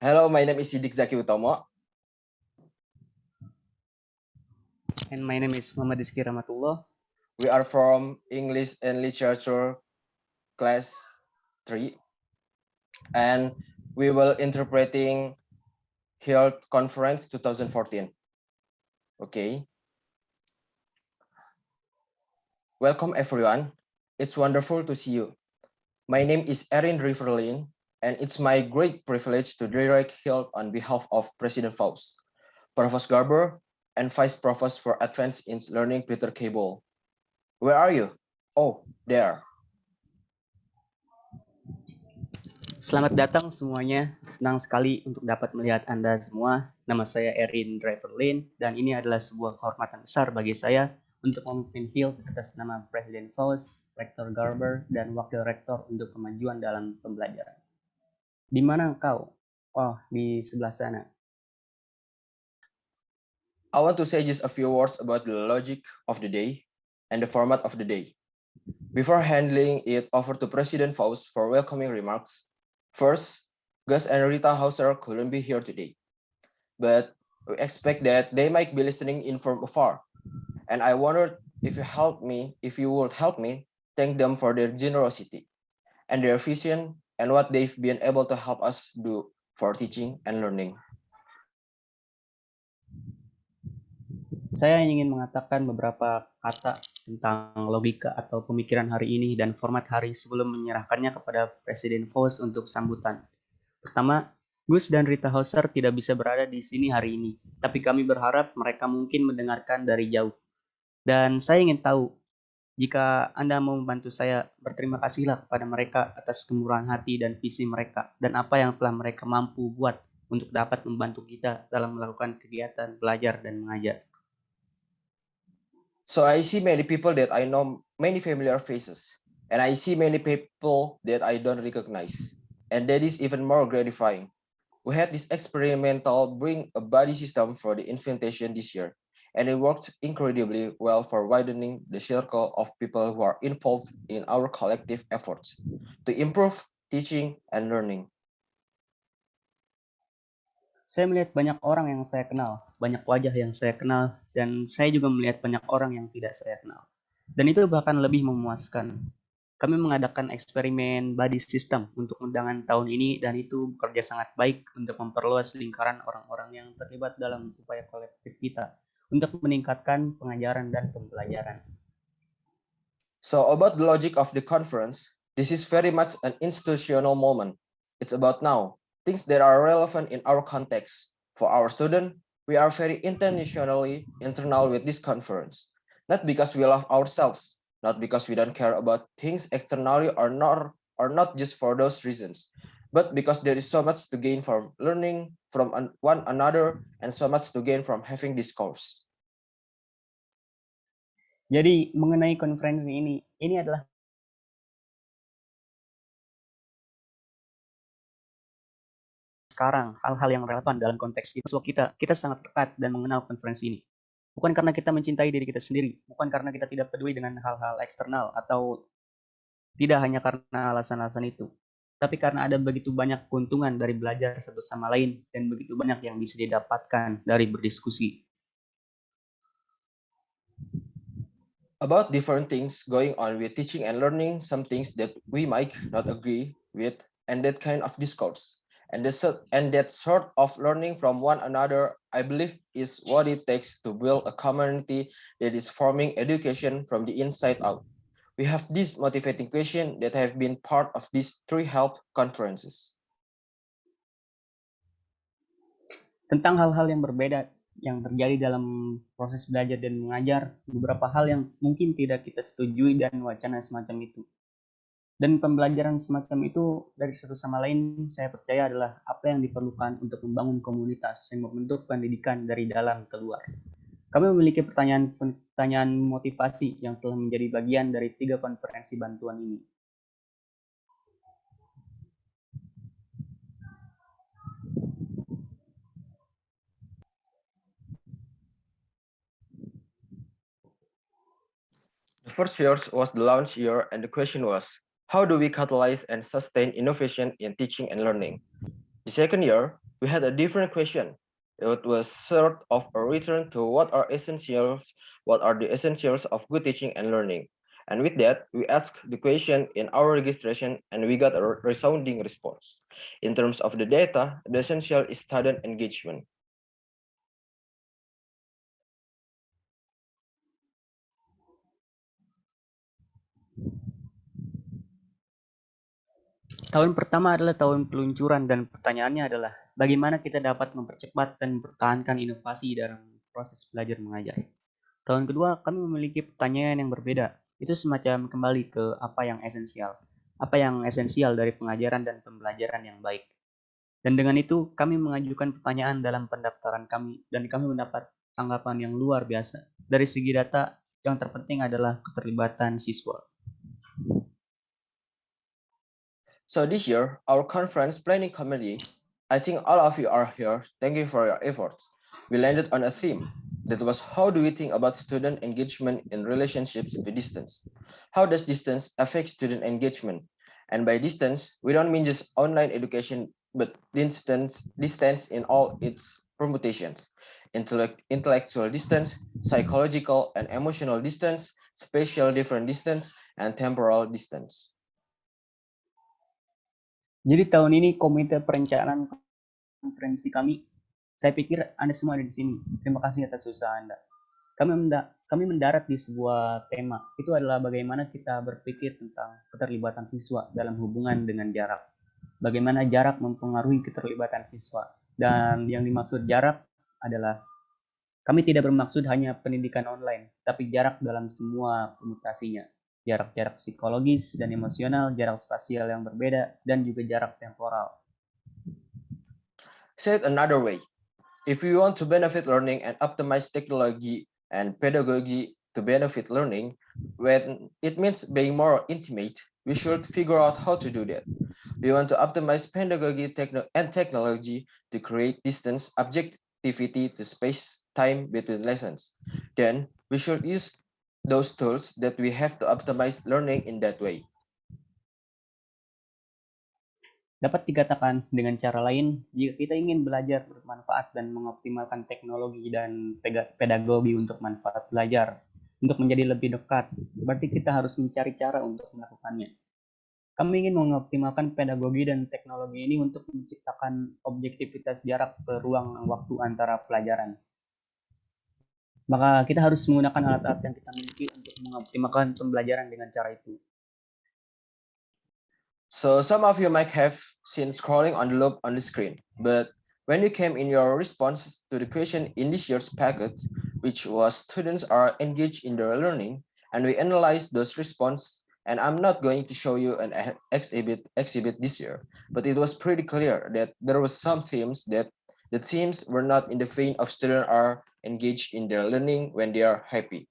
Hello, my name is Sidik Zaki Utomo. And my name is Muhammad Rizky Rahmatullah. We are from English and Literature class 3, and we will interpreting Health Conference 2014. Okay. Welcome everyone. It's wonderful to see you. My name is Erin Riverlin, and it's my great privilege to direct Health on behalf of President Faust, Provost Garber, and Vice Provost for Advanced in Learning Peter Cable. Where are you? Oh, there. Selamat datang semuanya. Senang sekali untuk dapat melihat Anda semua. Nama saya Erin Driverlin dan ini adalah sebuah kehormatan besar bagi saya untuk memimpin Hill atas nama Presiden Faust, Rektor Garber, dan Wakil Rektor untuk kemajuan dalam pembelajaran. Di mana engkau? Oh, di sebelah sana. I want to say just a few words about the logic of the day and the format of the day. Before handing it over to President Faust for welcoming remarks, first, Gus and Rita Hauser couldn't be here today, but we expect that they might be listening in from afar. And I wondered if you would help me thank them for their generosity and their vision and what they've been able to help us do for teaching and learning. Saya ingin mengatakan beberapa kata tentang logika atau pemikiran hari ini dan format hari sebelum menyerahkannya kepada Presiden Faust untuk sambutan. Pertama, Gus dan Rita Hauser tidak bisa berada di sini hari ini, tapi kami berharap mereka mungkin mendengarkan dari jauh. Dan saya ingin tahu, jika Anda mau membantu saya, berterima kasihlah kepada mereka atas kemurahan hati dan visi mereka, dan apa yang telah mereka mampu buat untuk dapat membantu kita dalam melakukan kegiatan belajar dan mengajar. So I see many people that I know, many familiar faces, and I see many people that I don't recognize. And that is even more gratifying. We had this experimental bring a buddy system for the invitation this year, and it worked incredibly well for widening the circle of people who are involved in our collective efforts to improve teaching and learning. Saya melihat banyak orang yang saya kenal, banyak wajah yang saya kenal, dan saya juga melihat banyak orang yang tidak saya kenal. Dan itu bahkan lebih memuaskan. Kami mengadakan eksperimen body system untuk undangan tahun ini dan itu bekerja sangat baik untuk memperluas lingkaran orang-orang yang terlibat dalam upaya kolektif kita untuk meningkatkan pengajaran dan pembelajaran. So about the logic of the conference, this is very much an institutional moment. It's about now, things that are relevant in our context. For our student, we are very intentionally internal with this conference. Not because we love ourselves, not because we don't care about things externally or not just for those reasons, but because there is so much to gain from learning from one another and so much to gain from having this course. Jadi mengenai konferensi ini adalah sekarang hal-hal yang relevan dalam konteks itu. So, kita sangat dekat dan mengenal konferensi ini. Bukan karena kita mencintai diri kita sendiri, bukan karena kita tidak peduli dengan hal-hal eksternal atau tidak hanya karena alasan-alasan itu, tapi karena ada begitu banyak keuntungan dari belajar satu sama lain dan begitu banyak yang bisa didapatkan dari berdiskusi. About different things going on with teaching and learning, some things that we might not agree with, and that kind of discourse. And that sort of learning from one another, I believe, is what it takes to build a community that is forming education from the inside out. We have these motivating questions that have been part of these 3 health conferences. Tentang hal-hal yang berbeda yang terjadi dalam proses belajar dan mengajar, beberapa hal yang mungkin tidak kita setujui dan wacana semacam itu. Dan pembelajaran semacam itu dari satu sama lain saya percaya adalah apa yang diperlukan untuk membangun komunitas yang membentuk pendidikan dari dalam keluar. Kami memiliki pertanyaan motivasi yang telah menjadi bagian dari 3 konferensi bantuan ini. The first year was the launch year, and the question was, how do we catalyze and sustain innovation in teaching and learning? The second year we had a different question. It was sort of a return to what are the essentials of good teaching and learning. And with that, we asked the question in our registration and we got a resounding response. In terms of the data, the essential is student engagement. Tahun pertama adalah tahun peluncuran dan pertanyaannya adalah bagaimana kita dapat mempercepat dan mempertahankan inovasi dalam proses belajar mengajar. Tahun kedua kami memiliki pertanyaan yang berbeda. Itu semacam kembali ke apa yang esensial. Apa yang esensial dari pengajaran dan pembelajaran yang baik. Dan dengan itu kami mengajukan pertanyaan dalam pendaftaran kami dan kami mendapat tanggapan yang luar biasa. Dari segi data, yang terpenting adalah keterlibatan siswa. So this year, our conference planning committee, I think all of you are here. Thank you for your efforts. We landed on a theme that was how do we think about student engagement in relationships to distance? How does distance affect student engagement? And by distance, we don't mean just online education, but distance in all its permutations. Intellectual distance, psychological and emotional distance, spatial different distance, and temporal distance. Jadi tahun ini komite perencanaan konferensi kami, saya pikir Anda semua ada di sini. Terima kasih atas usaha Anda. Kami mendarat di sebuah tema. Itu adalah bagaimana kita berpikir tentang keterlibatan siswa dalam hubungan dengan jarak. Bagaimana jarak mempengaruhi keterlibatan siswa. Dan yang dimaksud jarak adalah kami tidak bermaksud hanya pendidikan online, tapi jarak dalam semua permutasinya. Jarak-jarak psikologis dan emosional, jarak spasial yang berbeda, dan juga jarak temporal. Said another way, if we want to benefit learning and optimize technology and pedagogy to benefit learning, when it means being more intimate, we should figure out how to do that. We want to optimize pedagogy and technology to create distance objectivity to space time between lessons. Then we should use those tools that we have to optimize learning in that way. Dapat dikatakan dengan cara lain, jika kita ingin belajar bermanfaat dan mengoptimalkan teknologi dan pedagogi untuk manfaat belajar, untuk menjadi lebih dekat, berarti kita harus mencari cara untuk melakukannya. Kami ingin mengoptimalkan pedagogi dan teknologi ini untuk menciptakan objektivitas jarak ke ruang waktu antara pelajaran. Maka kita harus menggunakan alat-alat yang kita miliki untuk mengoptimalkan pembelajaran dengan cara itu. So some of you might have seen scrolling on the loop on the screen, but when you came in your response to the question in this year's packet, which was students are engaged in their learning, and we analyzed those responses, and I'm not going to show you an exhibit this year, but it was pretty clear that there was some themes that the themes were not in the vein of students are engaged in their learning when they are happy.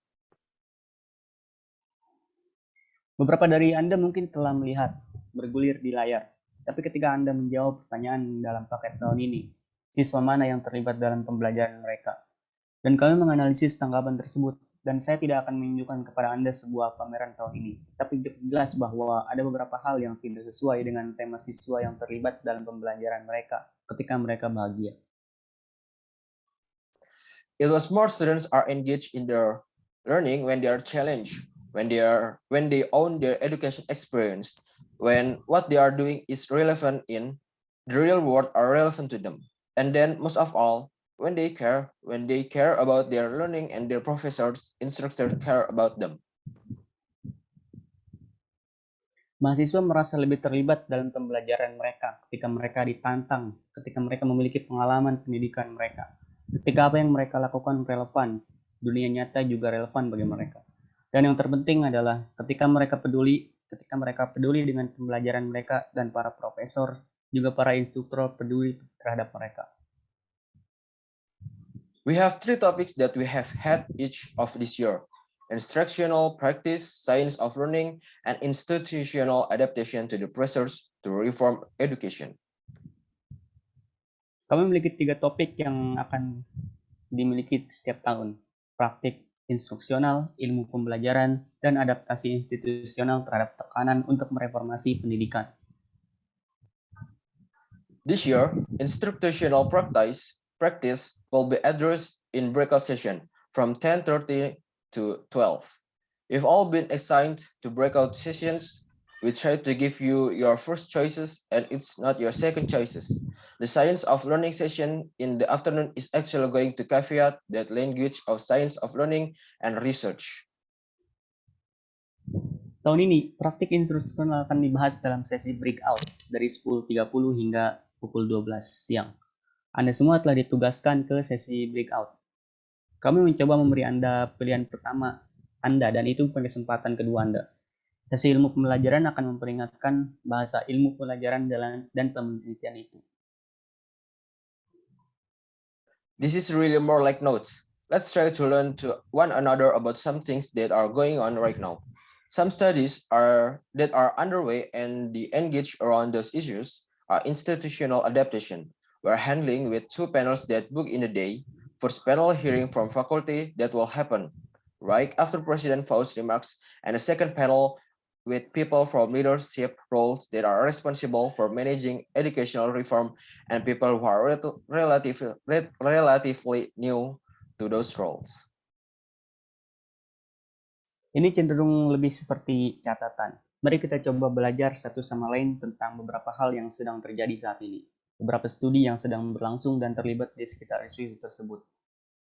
Beberapa dari Anda mungkin telah melihat bergulir di layar. Tapi ketika Anda menjawab pertanyaan dalam paket tahun ini, siswa mana yang terlibat dalam pembelajaran mereka? Dan kami menganalisis tanggapan tersebut, dan saya tidak akan menunjukkan kepada Anda sebuah pameran tahun ini. Tapi jelas bahwa ada beberapa hal yang tidak sesuai dengan tema siswa yang terlibat dalam pembelajaran mereka ketika mereka bahagia. It was more students are engaged in their learning when they are challenged, when they own their education experience, when what they are doing is relevant in the real world are relevant to them. And then most of all, when they care about their learning and their instructors care about them. Mahasiswa merasa lebih terlibat dalam pembelajaran mereka ketika mereka ditantang, ketika mereka memiliki pengalaman pendidikan mereka, ketika apa yang mereka lakukan relevan, dunia nyata juga relevan bagi mereka. Dan yang terpenting adalah ketika mereka peduli dengan pembelajaran mereka dan para profesor, juga para instruktur peduli terhadap mereka. We have 3 topics that we have had each of this year: instructional practice, science of learning, and institutional adaptation to the pressures to reform education. Kami memiliki 3 topik yang akan dimiliki setiap tahun: praktik instruksional, ilmu pembelajaran, dan adaptasi institusional terhadap tekanan untuk mereformasi pendidikan. This year, institutional practice will be addressed in breakout session from 10:30 to 12. You've all been assigned to breakout sessions. We try to give you your first choices and it's not your second choices. The science of learning session in the afternoon is actually going to caveat that language of science of learning and research. Tahun ini, praktik instruksional akan dibahas dalam sesi breakout dari 10.30 hingga pukul 12 siang. Anda semua telah ditugaskan ke sesi breakout. Kami mencoba memberi Anda pilihan pertama Anda dan itu bukan kesempatan kedua Anda. Sesi ilmu pembelajaran akan memperingatkan bahasa ilmu pelajaran dan penelitian itu. This is really more like notes. Let's try to learn to one another about some things that are going on right now. Some studies that are underway and the engaged around those issues are institutional adaptation. We're handling with two panels that book in a day. First panel hearing from faculty that will happen right after President Faust's remarks, and a second panel with people from leadership roles that are responsible for managing educational reform and people who are relatively new to those roles. Ini cenderung lebih seperti catatan. Mari kita coba belajar satu sama lain tentang beberapa hal yang sedang terjadi saat ini, beberapa studi yang sedang berlangsung dan terlibat di sekitar isu tersebut,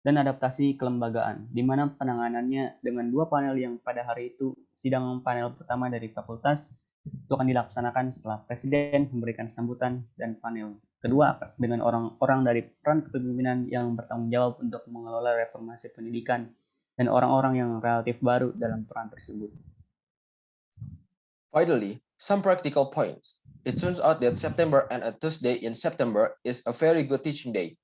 dan adaptasi kelembagaan, di mana penanganannya dengan dua panel yang pada hari itu sidang panel pertama dari fakultas itu akan dilaksanakan setelah Presiden memberikan sambutan dan panel kedua dengan orang-orang dari peran kepemimpinan yang bertanggung jawab untuk mengelola reformasi pendidikan dan orang-orang yang relatif baru dalam peran tersebut. Finally, some practical points. It turns out that September and a Tuesday in September is a very good teaching day,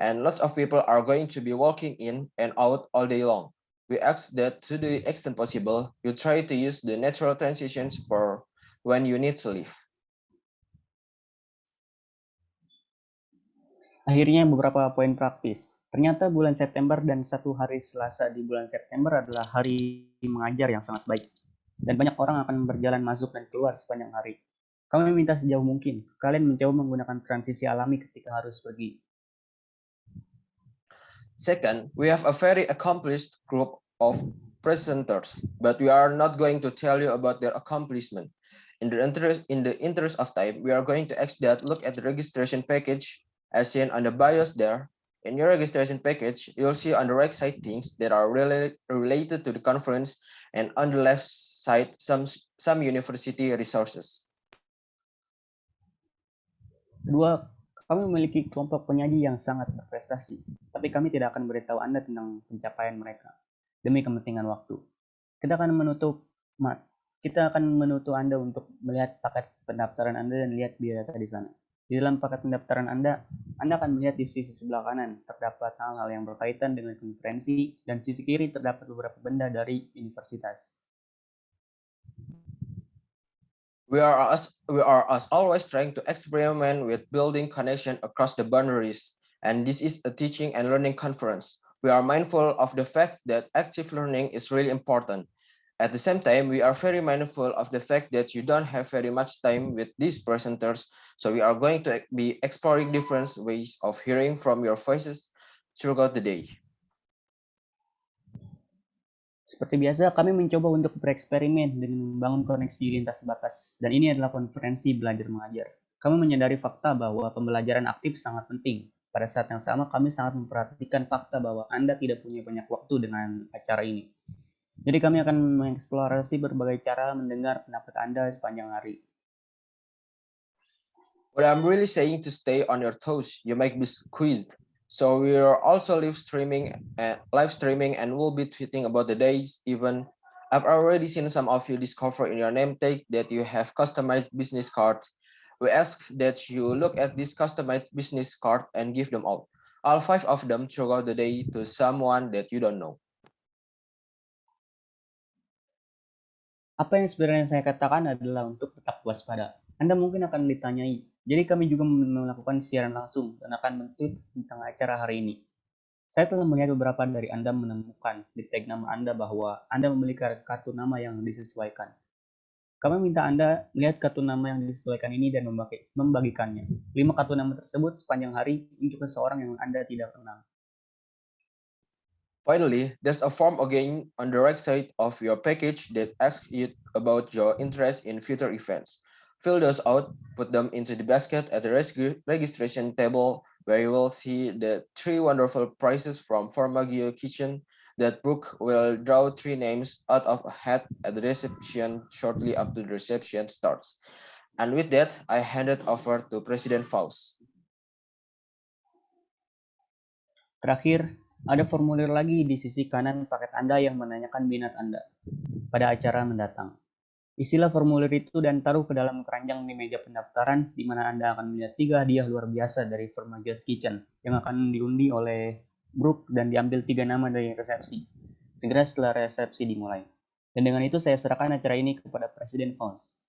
and lots of people are going to be walking in and out all day long. We ask that to the extent possible, you try to use the natural transitions for when you need to leave. Akhirnya beberapa poin praktis. Ternyata bulan September dan satu hari Selasa di bulan September adalah hari mengajar yang sangat baik. Dan banyak orang akan berjalan masuk dan keluar sepanjang hari. Kami minta sejauh mungkin, kalian mencoba menggunakan transisi alami ketika harus pergi. Second, we have a very accomplished group of presenters, but we are not going to tell you about their accomplishment. In the interest of time, we are going to ask that look at the registration package as seen on the bios there. In your registration package, you'll see on the right side things that are related to the conference, and on the left side, some university resources. Kedua, kami memiliki kelompok penyaji yang sangat berprestasi, tapi kami tidak akan beritahu Anda tentang pencapaian mereka demi kepentingan waktu. Kita akan menutup Anda untuk melihat paket pendaftaran Anda dan lihat biodata di sana. Di dalam paket pendaftaran Anda akan melihat di sisi sebelah kanan terdapat hal-hal yang berkaitan dengan konferensi dan sisi kiri terdapat beberapa benda dari universitas. We are as always trying to experiment with building connection across the boundaries, and this is a teaching and learning conference. We are mindful of the fact that active learning is really important. At the same time, we are very mindful of the fact that you don't have very much time with these presenters, so we are going to be exploring different ways of hearing from your voices throughout the day. Seperti biasa, kami mencoba untuk bereksperimen dengan membangun koneksi lintas batas, dan ini adalah konferensi belajar mengajar. Kami menyadari fakta bahwa pembelajaran aktif sangat penting. Pada saat yang sama, kami sangat memperhatikan fakta bahwa Anda tidak punya banyak waktu dengan acara ini. Jadi kami akan mengeksplorasi berbagai cara mendengar pendapat Anda sepanjang hari. What I'm really saying to stay on your toes, you might be squeezed. So we are also live streaming and we'll be tweeting about the days even. I've already seen some of you discover in your name tag that you have customized business cards. We ask that you look at this customized business card and give them out. All 5 of them throughout the day to someone that you don't know. Apa yang sebenarnya saya katakan adalah untuk tetap waspada. Anda mungkin akan ditanyai. Jadi kami juga melakukan siaran langsung dan akan men-tweet tentang acara hari ini. Saya telah melihat beberapa dari Anda menemukan di tag nama Anda bahwa Anda memiliki kartu nama yang disesuaikan. Kami minta Anda melihat kartu nama yang disesuaikan ini dan membagikannya. 5 kartu nama tersebut sepanjang hari untuk seseorang yang Anda tidak kenal. Finally, there's a form again on the right side of your package that asks you about your interest in future events. Fill those out, put them into the basket at the registration table where you will see the 3 wonderful prizes from Formagio Kitchen that Brooke will draw 3 names out of a hat at the reception shortly after the reception starts. And with that, I hand it over to President Faust. Terakhir, ada formulir lagi di sisi kanan paket Anda yang menanyakan minat Anda pada acara mendatang. Isilah formulir itu dan taruh ke dalam keranjang di meja pendaftaran, di mana Anda akan melihat 3 hadiah luar biasa dari Formagios Kitchen yang akan diundi oleh Brooke dan diambil 3 nama dari resepsi, segera setelah resepsi dimulai. Dan dengan itu saya serahkan acara ini kepada Presiden Faust.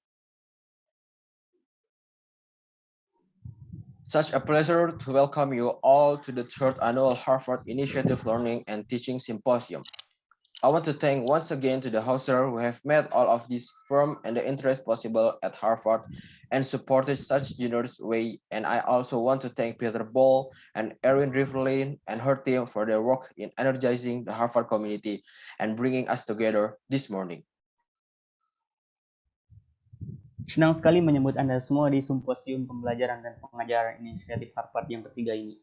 Such a pleasure to welcome you all to the third annual Harvard Initiative Learning and Teaching Symposium. I want to thank once again to the hosts who have made all of this firm and the interest possible at Harvard and supported such generous way. And I also want to thank Peter Ball and Erin Riverlin and her team for their work in energizing the Harvard community and bringing us together this morning. Senang sekali menyambut Anda semua di Simposium Pembelajaran dan Pengajaran Inisiatif Harvard yang ketiga ini.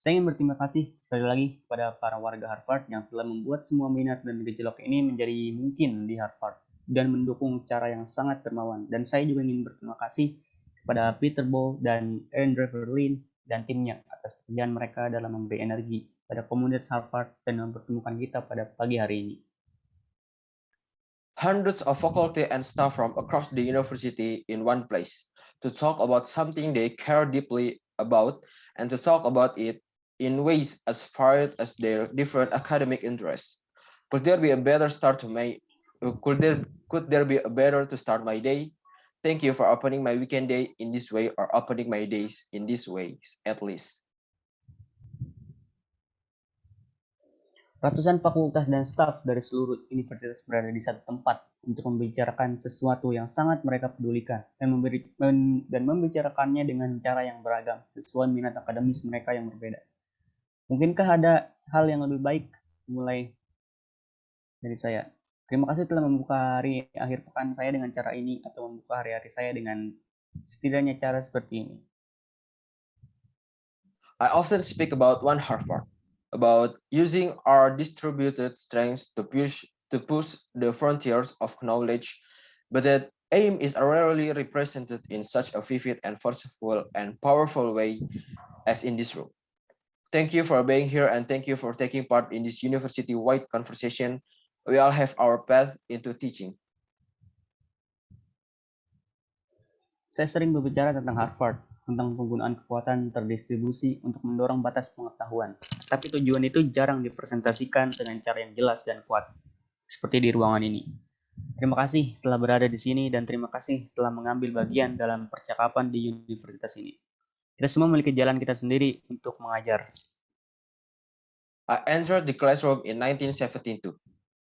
Saya ingin berterima kasih sekali lagi kepada para warga Harvard yang telah membuat semua minat dan gejolak ini menjadi mungkin di Harvard dan mendukung cara yang sangat dermawan. Dan saya juga ingin berterima kasih kepada Peter Ball dan Erin Riverlin dan timnya atas pekerjaan mereka dalam memberi energi pada komunitas Harvard dan mempertemukan kita pada pagi hari ini. Hundreds of faculty and staff from across the university in one place to talk about something they care deeply about and to talk about it in ways as varied as their different academic interests. Could there be a better start to my could there be a better to start my day? Thank you for opening my weekend day in this way or opening my days in this way at least. Ratusan fakultas dan staf dari seluruh universitas berada di satu tempat untuk membicarakan sesuatu yang sangat mereka pedulikan dan membicarakannya dengan cara yang beragam sesuai minat akademis mereka yang berbeda. Mungkinkah ada hal yang lebih baik mulai dari saya? Terima kasih telah membuka hari akhir pekan saya dengan cara ini atau membuka hari-hari saya dengan setidaknya cara seperti ini. I often speak about one Harvard, about using our distributed strengths to push the frontiers of knowledge, but that aim is rarely represented in such a vivid and forceful and powerful way as in this room. Thank you for being here and thank you for taking part in this university-wide conversation. We all have our path into teaching. Saya sering berbicara tentang Harvard, tentang penggunaan kekuatan terdistribusi untuk mendorong batas pengetahuan. Tapi tujuan itu jarang dipresentasikan dengan cara yang jelas dan kuat, seperti di ruangan ini. Terima kasih telah berada di sini dan terima kasih telah mengambil bagian dalam percakapan di universitas ini. Kita semua memiliki jalan kita sendiri untuk mengajar. I entered the classroom in 1972.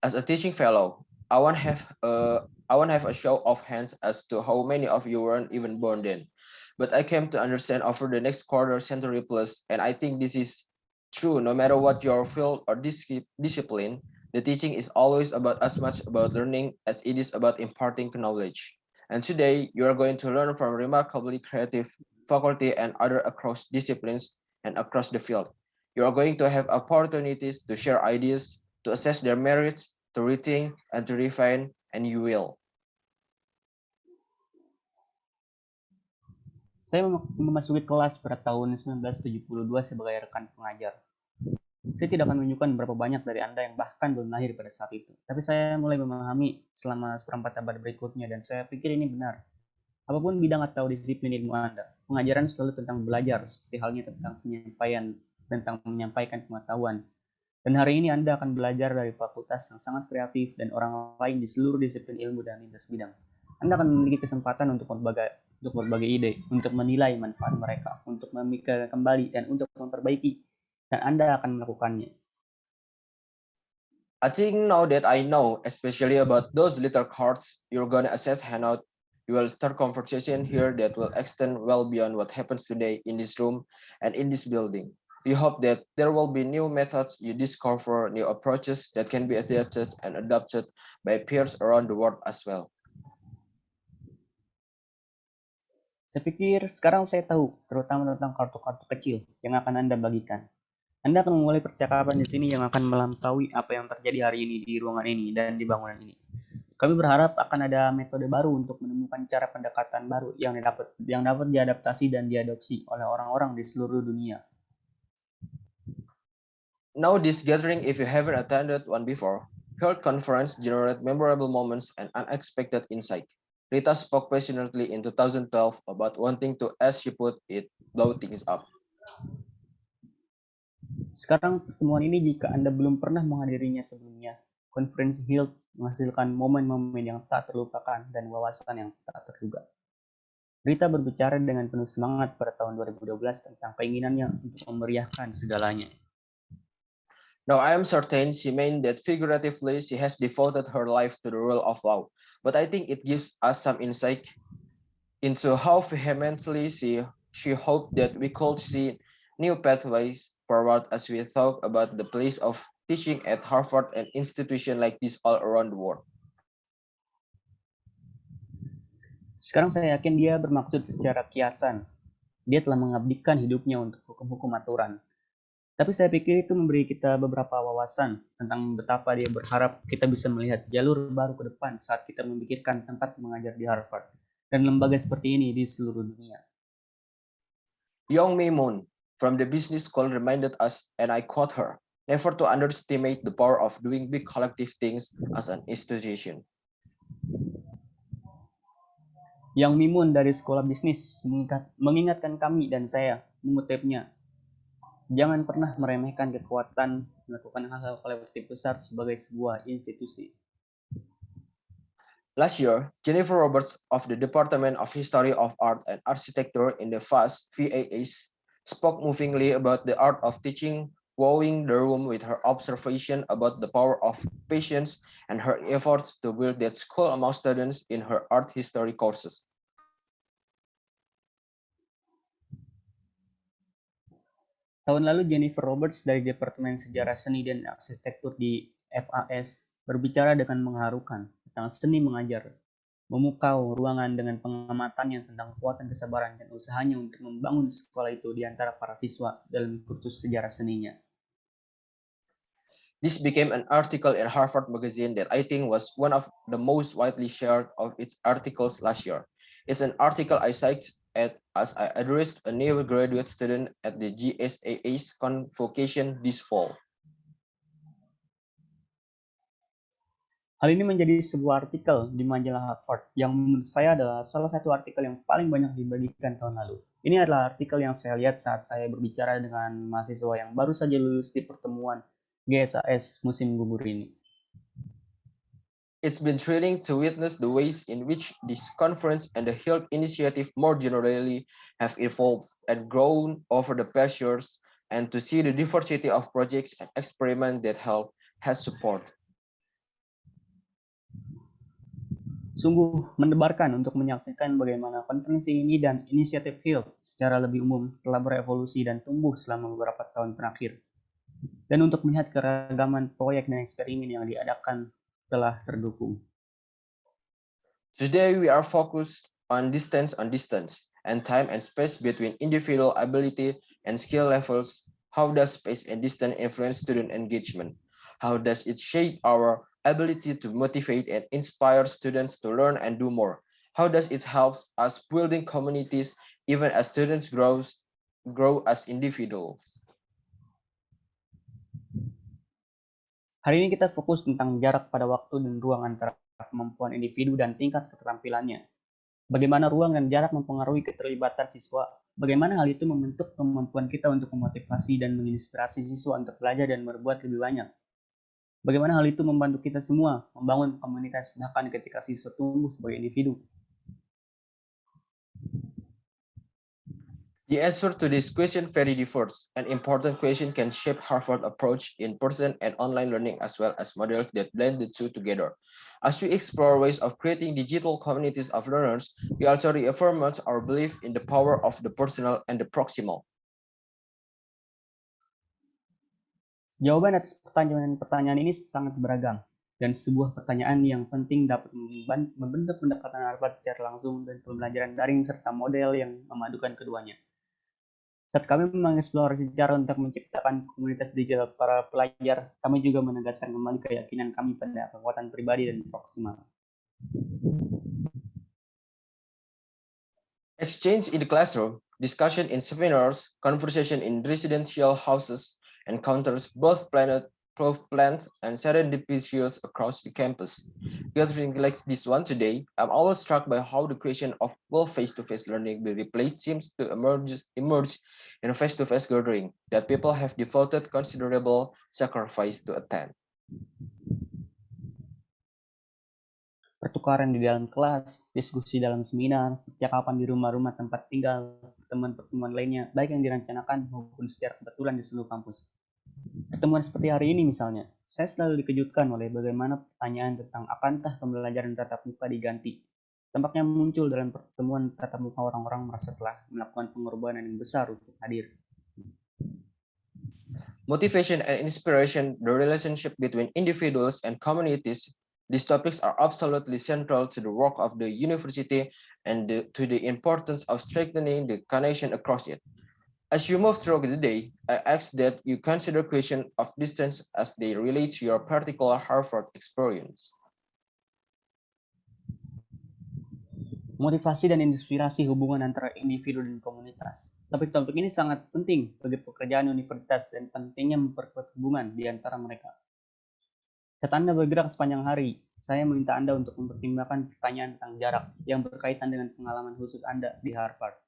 As a teaching fellow, I want to have a show of hands as to how many of you weren't even born then. But I came to understand over the next quarter century plus, and I think this is true no matter what your field or discipline, the teaching is always about as much about learning as it is about imparting knowledge. And today, you are going to learn from remarkably creative faculty and other across disciplines and across the field. You are going to have opportunities to share ideas, to assess their merits, to rethink, and to refine, and you will. Saya memasuki kelas pada tahun 1972 sebagai rekan pengajar. Saya tidak akan menunjukkan berapa banyak dari Anda yang bahkan belum lahir pada saat itu. Tapi saya mulai memahami selama seperempat abad berikutnya dan saya pikir ini benar. Apapun bidang atau disiplin ilmu Anda, pengajaran selalu tentang belajar, seperti halnya tentang menyampaikan pengetahuan. Dan hari ini Anda akan belajar dari fakultas yang sangat kreatif dan orang lain di seluruh disiplin ilmu dan lintas bidang. Anda akan memiliki kesempatan untuk berbagai ide, untuk menilai manfaat mereka, untuk memikirkan kembali, dan untuk memperbaiki. Dan Anda akan melakukannya. I think now that I know, especially about those little cards, you're gonna assess handout. You will start conversation here that will extend well beyond what happens today in this room and in this building. We hope that there will be new methods you discover, new approaches that can be adapted and adopted by peers around the world as well. Saya pikir sekarang saya tahu, terutama tentang kartu-kartu kecil yang akan Anda bagikan. Anda akan memulai percakapan di sini yang akan melampaui apa yang terjadi hari ini di ruangan ini dan di bangunan ini. Kami berharap akan ada metode baru untuk menemukan cara pendekatan baru yang dapat diadaptasi dan diadopsi oleh orang-orang di seluruh dunia. Now this gathering, if you haven't attended one before, heard conference generate memorable moments and unexpected insight. Rita spoke passionately in 2012 about wanting to, as she put it, blow things up. Sekarang pertemuan ini jika Anda belum pernah menghadirinya sebelumnya, konferensi Hilt menghasilkan momen-momen yang tak terlupakan dan wawasan yang tak terduga. Rita berbicara dengan penuh semangat pada tahun 2012 tentang keinginannya untuk memeriahkan segalanya. Now I am certain she meant that figuratively she has devoted her life to the rule of law, but I think it gives us some insight into how vehemently she hoped that we could see new pathways forward as we talk about the place of teaching at Harvard and institutions like this all around the world. Sekarang saya yakin dia bermaksud secara kiasan. Dia telah mengabdikan hidupnya untuk hukum-hukum aturan. Tapi saya pikir itu memberi kita beberapa wawasan tentang betapa dia berharap kita bisa melihat jalur baru ke depan saat kita memikirkan tempat mengajar di Harvard dan lembaga seperti ini di seluruh dunia. Young Mei Moon from the business school reminded us, and I quote her, never to underestimate the power of doing big collective things as an institution. Yang Mimun dari sekolah bisnis mengingatkan kami dan saya mengutipnya, jangan pernah meremehkan kekuatan melakukan hal-hal kolektif besar sebagai sebuah institusi. Last year, Jennifer Roberts of the Department of History of Art and Architecture in the FAS VAS spoke movingly about the art of teaching, wowing the room with her observation about the power of patience and her efforts to build that school among students in her art history courses. Tahun lalu Jennifer Roberts dari Departemen Sejarah Seni dan Arsitektur di FAS berbicara dengan mengharukan tentang seni mengajar, memukau ruangan dengan pengamatannya tentang kekuatan kesabaran dan usahanya untuk membangun sekolah itu di antara para siswa dalam kursus sejarah seninya. This became an article in Harvard Magazine that I think was one of the most widely shared of its articles last year. It's an article I cited as I addressed a new graduate student at the GSAA's convocation this fall. Hal ini menjadi sebuah artikel di majalah Harvard yang menurut saya adalah salah satu artikel yang paling banyak dibagikan tahun lalu. Ini adalah artikel yang saya lihat saat saya berbicara dengan mahasiswa yang baru saja lulus di pertemuan GSAS musim gugur ini. It's been thrilling to witness the ways in which this conference and the Health Initiative more generally have evolved and grown over the past years, and to see the diversity of projects and experiments that health has supported. Sungguh mendebarkan untuk menyaksikan bagaimana konferensi ini dan inisiatif Health secara lebih umum telah berevolusi dan tumbuh selama beberapa tahun terakhir. Dan untuk melihat keragaman proyek dan eksperimen yang diadakan telah terdukung. Today we are focused on distance and time and space between individual ability and skill levels. How does space and distance influence student engagement? How does it shape our ability to motivate and inspire students to learn and do more? How does it help us building communities even as students grow as individuals? Hari ini kita fokus tentang jarak pada waktu dan ruang antara kemampuan individu dan tingkat keterampilannya. Bagaimana ruang dan jarak mempengaruhi keterlibatan siswa, bagaimana hal itu membentuk kemampuan kita untuk memotivasi dan menginspirasi siswa untuk belajar dan berbuat lebih banyak. Bagaimana hal itu membantu kita semua membangun komunitas bahkan ketika siswa tumbuh sebagai individu. The answer to this question very differs. An important question can shape Harvard approach in person and online learning as well as models that blend the two together. As we explore ways of creating digital communities of learners, we also reaffirm our belief in the power of the personal and the proximal. Jawaban atas pertanyaan ini sangat beragam, dan sebuah pertanyaan yang penting dapat membentuk pendekatan Harvard secara langsung dan pembelajaran daring serta model yang memadukan keduanya. Saat kami mengeksplorasi cara untuk menciptakan komunitas digital para pelajar, kami juga menegaskan kembali keyakinan kami pada kekuatan pribadi dan proksimal. Exchange in the classroom, discussion in seminars, conversation in residential houses, encounters both planned and serendipitous across the campus. Gathering like this one today, I'm always struck by how the question of will face-to-face learning be replaced seems to emerge in a face-to-face gathering that people have devoted considerable sacrifice to attend. Pertukaran di dalam kelas, diskusi dalam seminar, percakapan di rumah-rumah tempat tinggal, pertemuan-pertemuan lainnya, baik yang direncanakan maupun secara kebetulan di seluruh kampus. Pertemuan seperti hari ini misalnya, saya selalu dikejutkan oleh bagaimana pertanyaan tentang akankah pembelajaran tatap muka diganti. Tampaknya muncul dalam pertemuan tatap muka orang-orang merasa telah melakukan pengorbanan yang besar untuk hadir. Motivation and inspiration, the relationship between individuals and communities, these topics are absolutely central to the work of the university and to the importance of strengthening the connection across it. As you move through the day, I ask that you consider question of distance as they relate to your particular Harvard experience. Motivasi dan inspirasi hubungan antara individu dan komunitas. Topik-topik ini sangat penting bagi pekerjaan universitas dan pentingnya memperkuat hubungan di antara mereka. Saat Anda bergerak sepanjang hari, saya meminta Anda untuk mempertimbangkan pertanyaan tentang jarak yang berkaitan dengan pengalaman khusus Anda di Harvard.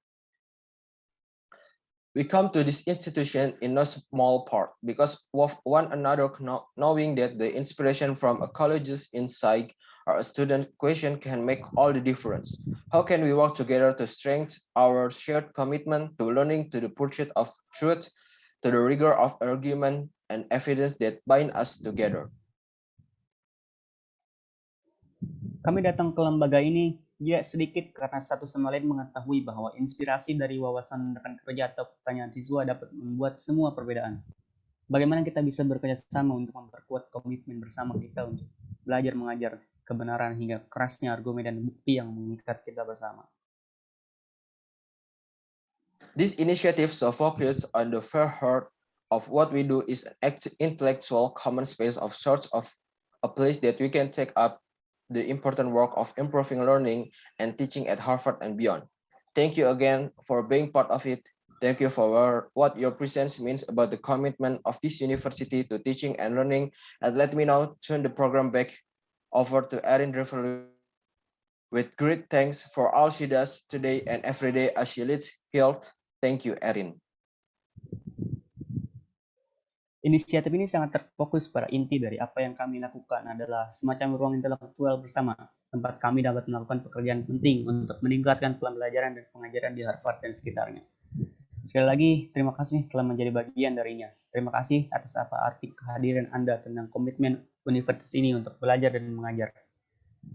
We come to this institution in no small part because of one another, knowing that the inspiration from a college's insight or a student question can make all the difference. How can we work together to strengthen our shared commitment to learning, to the pursuit of truth, to the rigor of argument and evidence that bind us together? Kami datang ke lembaga ini ya sedikit karena satu sama lain mengetahui bahwa inspirasi dari wawasan rekan kerja atau pertanyaan siswa dapat membuat semua perbedaan. Bagaimana kita bisa bekerja sama untuk memperkuat komitmen bersama kita untuk belajar mengajar kebenaran hingga kerasnya argumen dan bukti yang mengikat kita bersama. This initiative so focused on the fair heart of what we do is an intellectual common space of sorts of a place that we can take up the important work of improving learning and teaching at Harvard and beyond. Thank you again for being part of it. Thank you for what your presence means about the commitment of this university to teaching and learning. And let me now turn the program back over to Erin Reverly with great thanks for all she does today and every day as she leads Health. Thank you, Erin. Inisiatif ini sangat terfokus pada inti dari apa yang kami lakukan adalah semacam ruang intelektual bersama, tempat kami dapat melakukan pekerjaan penting untuk meningkatkan pembelajaran dan pengajaran di Harvard dan sekitarnya. Sekali lagi, terima kasih telah menjadi bagian darinya. Terima kasih atas apa arti kehadiran Anda tentang komitmen universitas ini untuk belajar dan mengajar.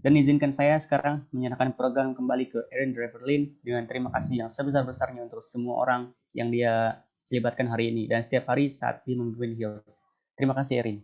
Dan izinkan saya sekarang menyerahkan program kembali ke Erin Reverlin dengan terima kasih yang sebesar-besarnya untuk semua orang yang dia libatkan hari ini dan setiap hari saat dia memimpin Health. Terima kasih Erin.